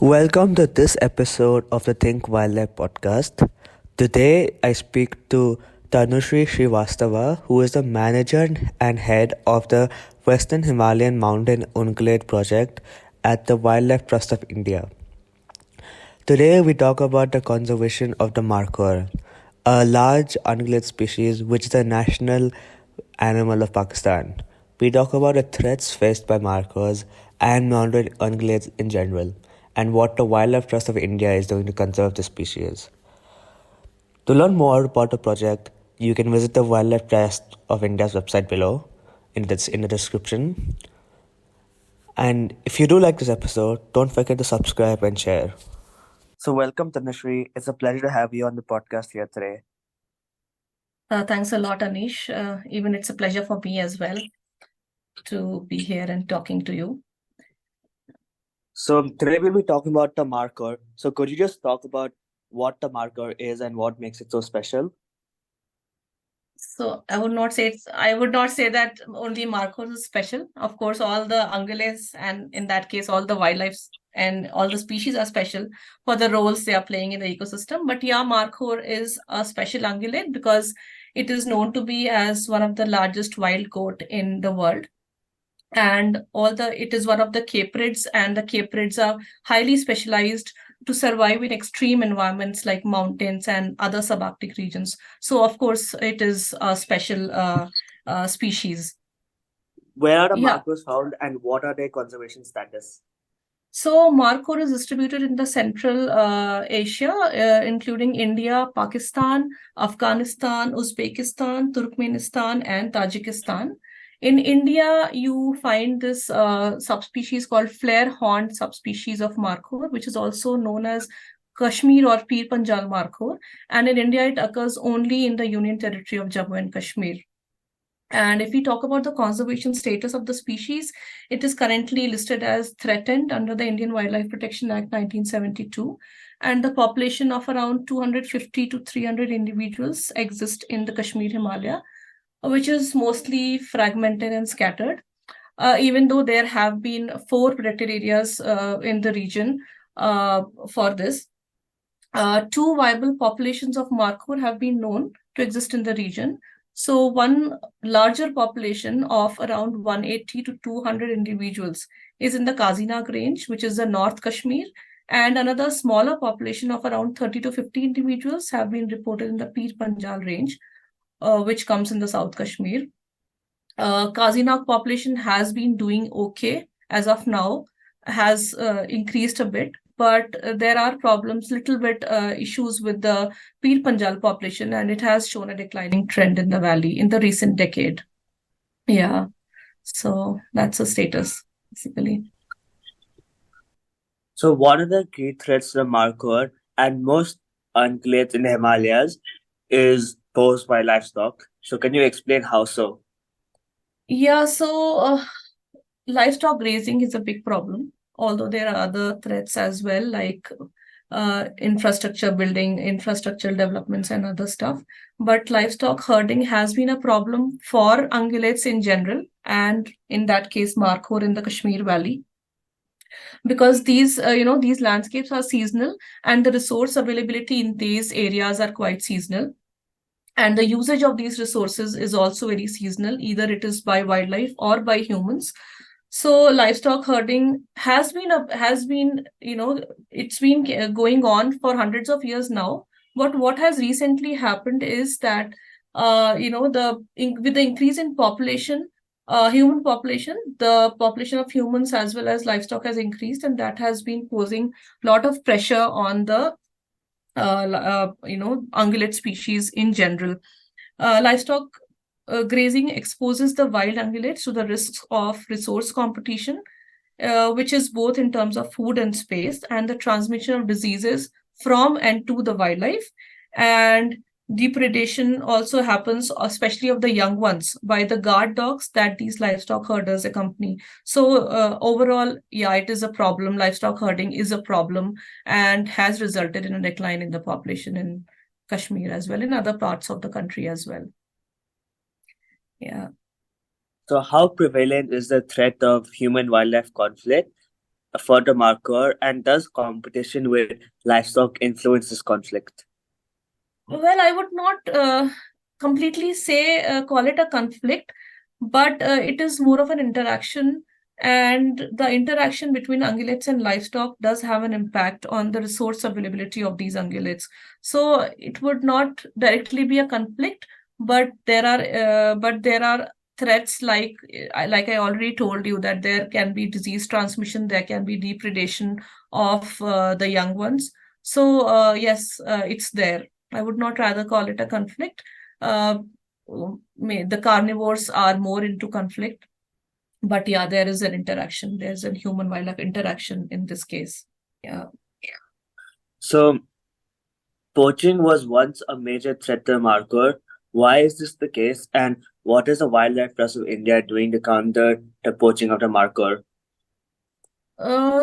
Welcome to this episode of the Think Wildlife podcast. Today I speak to Tanushree Srivastava, who is the manager and head of the Western Himalayan Mountain Ungulate project at the Wildlife Trust of India. Today we talk about the conservation of the mārkhor, a large ungulate species which is the national animal of Pakistan. We talk about the threats faced by mārkhors and mountain ungulates in general, and what the Wildlife Trust of India is doing to conserve the species. To learn more about the project, you can visit the Wildlife Trust of India's website below in the description. And if you do like this episode, don't forget to subscribe and share. So welcome, Tanushree. It's a pleasure to have you on the podcast here today. Thanks a lot, Anish. Even it's a pleasure for me as well to be here and talking to you. So today we'll be talking about the mārkhor. So could you just talk about what the mārkhor is and what makes it so special? So I would not say that only mārkhor is special. Of course, all the ungulates and in that case, all the wildlife and all the species are special for the roles they are playing in the ecosystem. But yeah, mārkhor is a special ungulate because it is known to be as one of the largest wild goat in the world. And it is one of the caprids, and the caprids are highly specialized to survive in extreme environments like mountains and other subarctic regions. So of course it is a special species. Where are the mārkhors found and what are their conservation status? So mārkhor is distributed in the Central Asia, including India, Pakistan, Afghanistan, Uzbekistan, Turkmenistan, and Tajikistan. In India, you find this subspecies called flare-horned subspecies of mārkhor, which is also known as Kashmir or Pir Panjal Markhor. And in India, it occurs only in the Union Territory of Jammu and Kashmir. And if we talk about the conservation status of the species, it is currently listed as threatened under the Indian Wildlife Protection Act 1972. And the population of around 250 to 300 individuals exist in the Kashmir Himalaya, which is mostly fragmented and scattered. Even though there have been 4 protected areas in the region for this. 2 viable populations of mārkhor have been known to exist in the region. So one larger population of around 180 to 200 individuals is in the Kazinag range, which is the North Kashmir, and another smaller population of around 30 to 50 individuals have been reported in the Pir Panjal range, which comes in the South Kashmir. Kazinag population has been doing okay as of now, has increased a bit, but there are little bit issues with the Pir Panjal population, and it has shown a declining trend in the valley in the recent decade. Yeah, so that's the status, basically. So one of the key threats to the mārkhor and most ungulates in the Himalayas is posed by livestock. So can you explain how so? Yeah, so livestock grazing is a big problem, although there are other threats as well, like infrastructure building, infrastructural developments, and other stuff. But livestock herding has been a problem for ungulates in general, and in that case, mārkhor in the Kashmir Valley, because these landscapes are seasonal, and the resource availability in these areas are quite seasonal. And the usage of these resources is also very seasonal, either it is by wildlife or by humans. So livestock herding has been going on for hundreds of years now. But what has recently happened is that with the increase in population, human population, the population of humans as well as livestock has increased, and that has been posing a lot of pressure on the ungulate species in general. Livestock grazing exposes the wild ungulates to the risks of resource competition, which is both in terms of food and space, and the transmission of diseases from and to the wildlife. And depredation also happens, especially of the young ones, by the guard dogs that these livestock herders accompany. So overall, yeah, it is a problem. Livestock herding is a problem and has resulted in a decline in the population in Kashmir as well, in other parts of the country as well. Yeah. So how prevalent is the threat of human-wildlife conflict? for the markhor, and does competition with livestock influence this conflict? Well, I would not completely say call it a conflict, but it is more of an interaction. And the interaction between ungulates and livestock does have an impact on the resource availability of these ungulates. So it would not directly be a conflict, but there are threats like I already told you, that there can be disease transmission, there can be depredation of the young ones. So yes, it's there. I would not rather call it a conflict. Uh, the carnivores are more into conflict, but yeah, there is an interaction. There's a human-wildlife interaction in this case. Yeah. So, poaching was once a major threat to the markhor. Why is this the case, and what is the Wildlife Trust of India doing to counter the poaching of the markhor?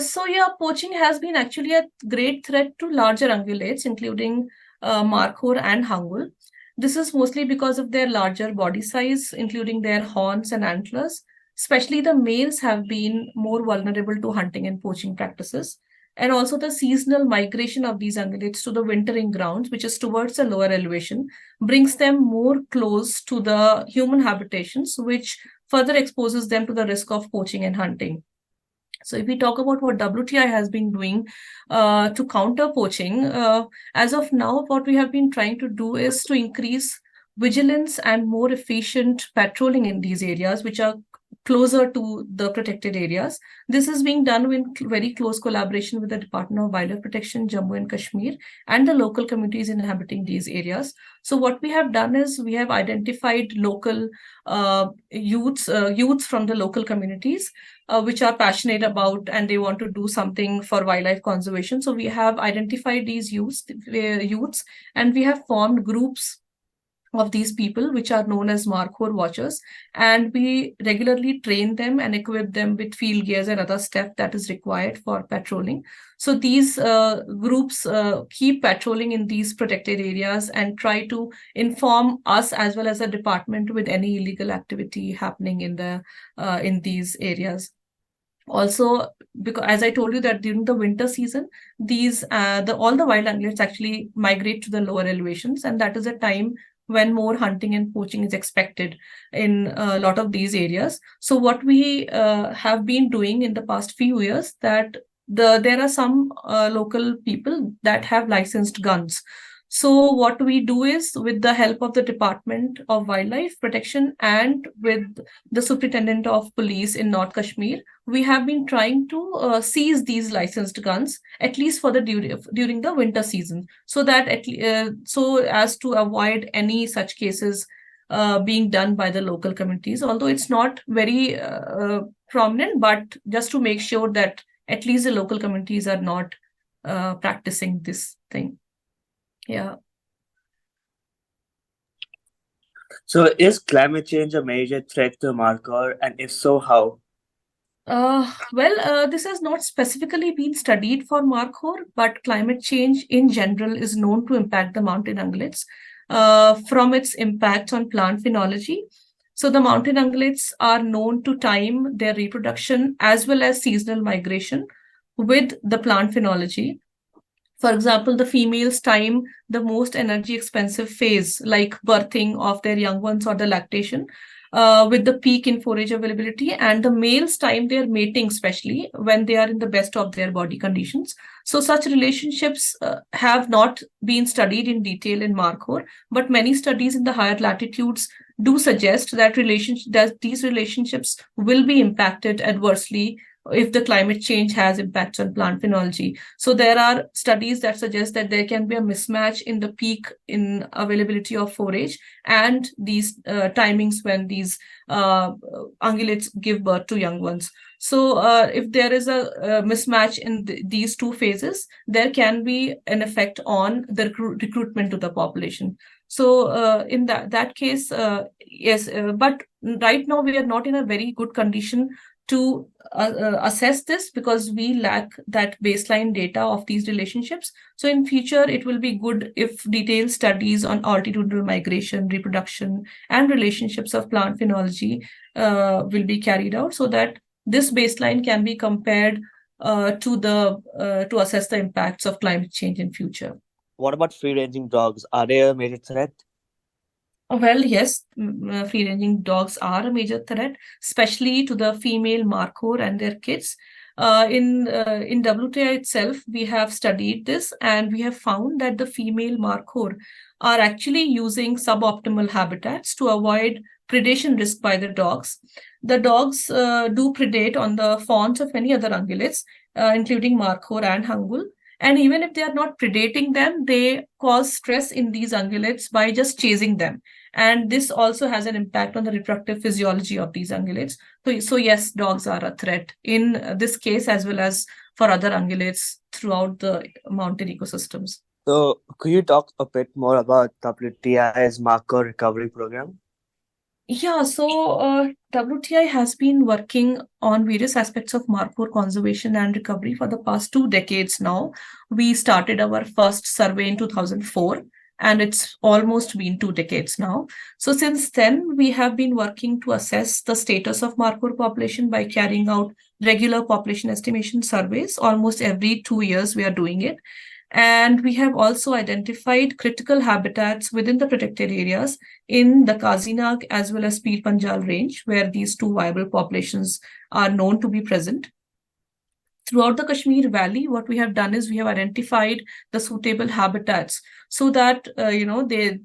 So yeah, poaching has been actually a great threat to larger ungulates, including Markhor and Hangul. This is mostly because of their larger body size, including their horns and antlers. Especially the males have been more vulnerable to hunting and poaching practices. And also the seasonal migration of these ungulates to the wintering grounds, which is towards the lower elevation, brings them more close to the human habitations, which further exposes them to the risk of poaching and hunting. So if we talk about what WTI has been doing to counter poaching, as of now, what we have been trying to do is to increase vigilance and more efficient patrolling in these areas, which are closer to the protected areas. This is being done in very close collaboration with the Department of Wildlife Protection, Jammu and Kashmir, and the local communities inhabiting these areas. So what we have done is we have identified local youths from the local communities which are passionate about and they want to do something for wildlife conservation. So we have identified these youths and we have formed groups of these people, which are known as Markhor watchers, and we regularly train them and equip them with field gears and other stuff that is required for patrolling. So these groups keep patrolling in these protected areas and try to inform us as well as the department with any illegal activity happening in these areas. Also, because as I told you that during the winter season, these all the wild ungulates actually migrate to the lower elevations, and that is a time when more hunting and poaching is expected in a lot of these areas. So what we have been doing in the past few years, that there are some local people that have licensed guns. So what we do is, with the help of the Department of Wildlife Protection and with the Superintendent of Police in North Kashmir, we have been trying to seize these licensed guns, at least for the during the winter season, so that so as to avoid any such cases being done by the local communities. Although it's not very prominent, but just to make sure that at least the local communities are not practicing this thing. Yeah. So, is climate change a major threat to markhor, and if so, how? Well, this has not specifically been studied for Markhor, but climate change in general is known to impact the mountain ungulates from its impact on plant phenology. So the mountain ungulates are known to time their reproduction as well as seasonal migration with the plant phenology. For example, the females time the most energy expensive phase, like birthing of their young ones or the lactation, with the peak in forage availability, and the males time their mating, especially when they are in the best of their body conditions. So such relationships have not been studied in detail in Markhor, but many studies in the higher latitudes do suggest that these relationships will be impacted adversely if the climate change has impacts on plant phenology. So there are studies that suggest that there can be a mismatch in the peak in availability of forage and these timings when these ungulates give birth to young ones. So if there is a mismatch in these two phases, there can be an effect on the recruitment to the population. So in that case, yes, but right now we are not in a very good condition to assess this because we lack that baseline data of these relationships. So in future, it will be good if detailed studies on altitudinal migration, reproduction, and relationships of plant phenology will be carried out so that this baseline can be compared to assess the impacts of climate change in future. What about free-ranging dogs? Are they a major threat? Well, yes, free-ranging dogs are a major threat, especially to the female markhor and their kids. In WTI itself, we have studied this and we have found that the female markhor are actually using suboptimal habitats to avoid predation risk by the dogs. The dogs do predate on the fawns of many other ungulates, including markhor and hangul. And even if they are not predating them, they cause stress in these ungulates by just chasing them. And this also has an impact on the reproductive physiology of these ungulates. So yes, dogs are a threat in this case as well as for other ungulates throughout the mountain ecosystems. So, could you talk a bit more about WTI's Markhor Recovery Program? Yeah, so WTI has been working on various aspects of markhor conservation and recovery for the past 2 decades now. We started our first survey in 2004, and it's almost been 2 decades now. So since then, we have been working to assess the status of markhor population by carrying out regular population estimation surveys. Almost every 2 years, we are doing it. And we have also identified critical habitats within the protected areas in the Kazinag as well as Pir Panjal range, where these two viable populations are known to be present. Throughout the Kashmir Valley, what we have done is we have identified the suitable habitats so that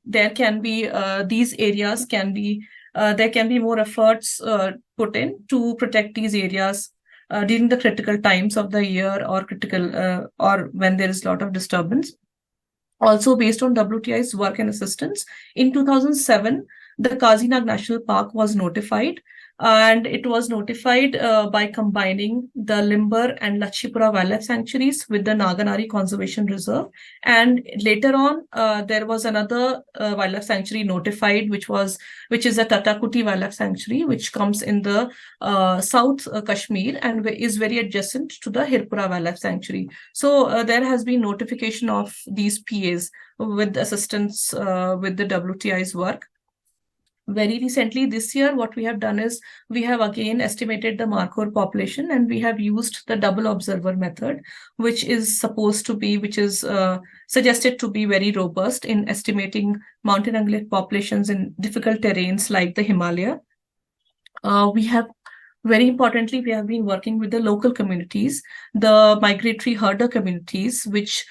there can be these areas can be there can be more efforts put in to protect these areas during the critical times of the year or when there is a lot of disturbance. Also, based on WTI's work and assistance, in 2007, the Kazinag National Park was notified, and it was notified by combining the Limber and Lachipura Wildlife Sanctuaries with the Naganari Conservation Reserve. And later on, there was another wildlife sanctuary notified, which is a Tatakuti Wildlife Sanctuary, which comes in the South Kashmir and is very adjacent to the Hirpura Wildlife Sanctuary. So there has been notification of these PAs with assistance with the WTI's work. Very recently this year, what we have done is we have again estimated the markhor population, and we have used the double observer method, which is suggested to be very robust in estimating mountain ungulate populations in difficult terrains like the Himalaya. Very importantly, we have been working with the local communities, the migratory herder communities, which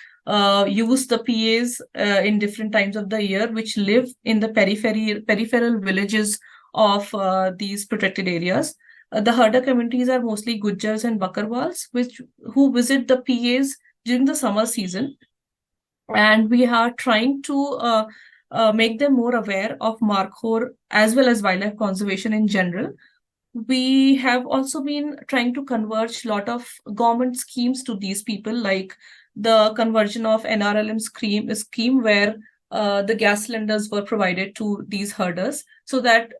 use the PAs in different times of the year, which live in the peripheral villages of these protected areas. The herder communities are mostly Gujjars and Bakarwals, who visit the PAs during the summer season. And we are trying to make them more aware of markhor as well as wildlife conservation in general. We have also been trying to converge a lot of government schemes to these people, like the conversion of NRLM scheme where the gas cylinders were provided to these herders so that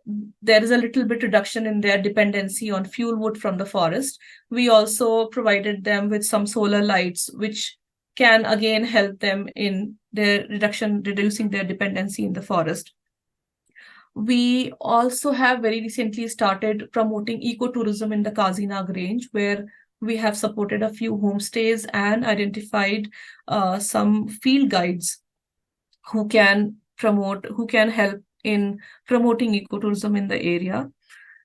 there is a little bit reduction in their dependency on fuel wood from the forest. We also provided them with some solar lights, which can again help them in their reducing their dependency in the forest. We also have very recently started promoting ecotourism in the Kazinag range, where we have supported a few homestays and identified some field guides who can help in promoting ecotourism in the area.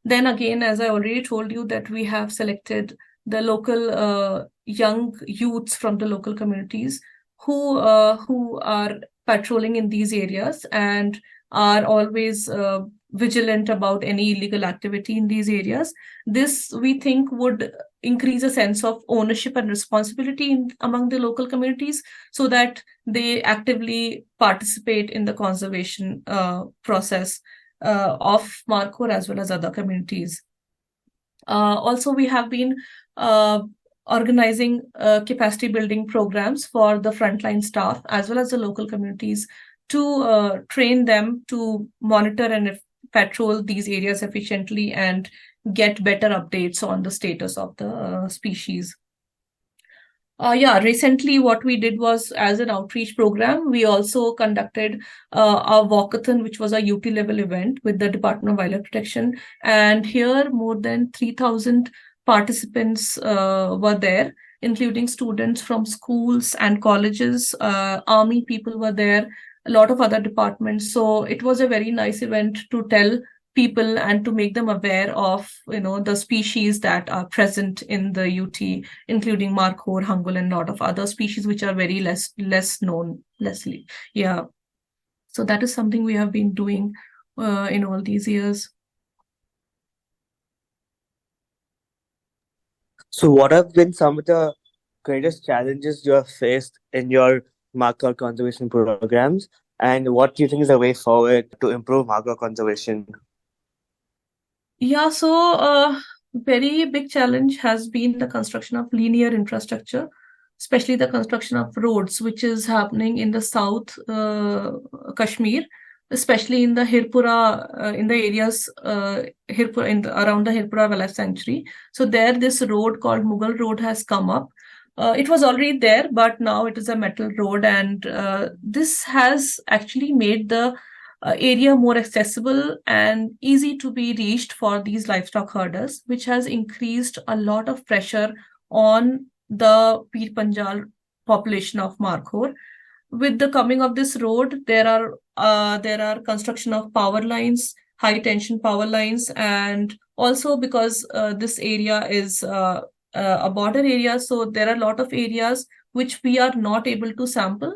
Then again, as I already told you, that we have selected the local young youths from the local communities who are patrolling in these areas and are always vigilant about any illegal activity in these areas. This, we think, would increase a sense of ownership and responsibility among the local communities so that they actively participate in the conservation process of markhor as well as other communities. Also, we have been organizing capacity building programs for the frontline staff as well as the local communities to train them to monitor and patrol these areas efficiently and get better updates on the status of the species. Recently what we did was, as an outreach program, we also conducted a walkathon, which was a UT level event with the Department of Wildlife Protection. And here more than 3,000 participants were there, including students from schools and colleges. Army people were there, a lot of other departments. So it was a very nice event to tell people and to make them aware of the species that are present in the UT, including mārkhor, hangul, and a lot of other species which are very less known, yeah. So that is something we have been doing in all these years. So, what have been some of the greatest challenges you have faced in your marker conservation programs, and what do you think is the way forward to improve marker conservation? Yeah, so very big challenge has been the construction of linear infrastructure, especially the construction of roads, which is happening in the south Kashmir, especially in the Hirpura, in the areas around the Hirpura Wildlife Sanctuary. So there, this road called Mughal Road has come up. It was already there, but now it is a metal road, and this has actually made the area more accessible and easy to be reached for these livestock herders, which has increased a lot of pressure on the Pir Panjal population of Markhor. With the coming of this road, there are construction of power lines, high tension power lines, and also because this area is a border area, so there are a lot of areas which we are not able to sample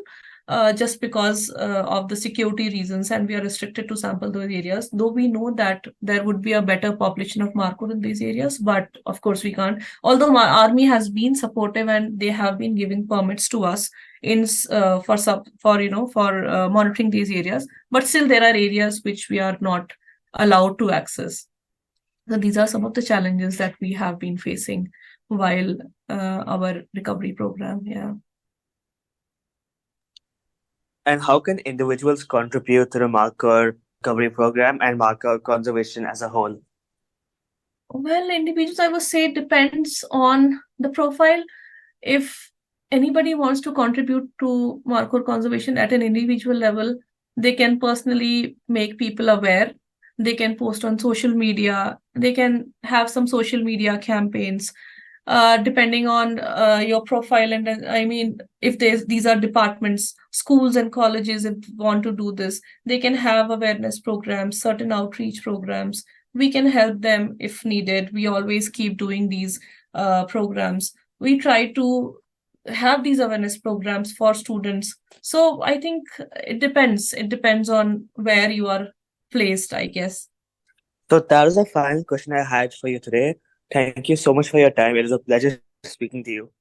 just because of the security reasons, and we are restricted to sample those areas. Though we know that there would be a better population of Markhor in these areas, but of course we can't. Although my army has been supportive and they have been giving permits to us for monitoring these areas, but still there are areas which we are not allowed to access. So these are some of the challenges that we have been facing while our recovery program. Yeah. And how can individuals contribute to the marker recovery program and marker conservation as a whole? Well, individuals, I would say, it depends on the profile. If anybody wants to contribute to Markhor conservation at an individual level, they can personally make people aware. They can post on social media. They can have some social media campaigns, depending on your profile. And I mean, if these are departments, schools and colleges, if want to do this, they can have awareness programs, certain outreach programs. We can help them if needed. We always keep doing these programs. We try to have these awareness programs for students. So I think it depends. It depends on where you are placed, I guess. So that is the final question I had for you today. Thank you so much for your time. It was a pleasure speaking to you.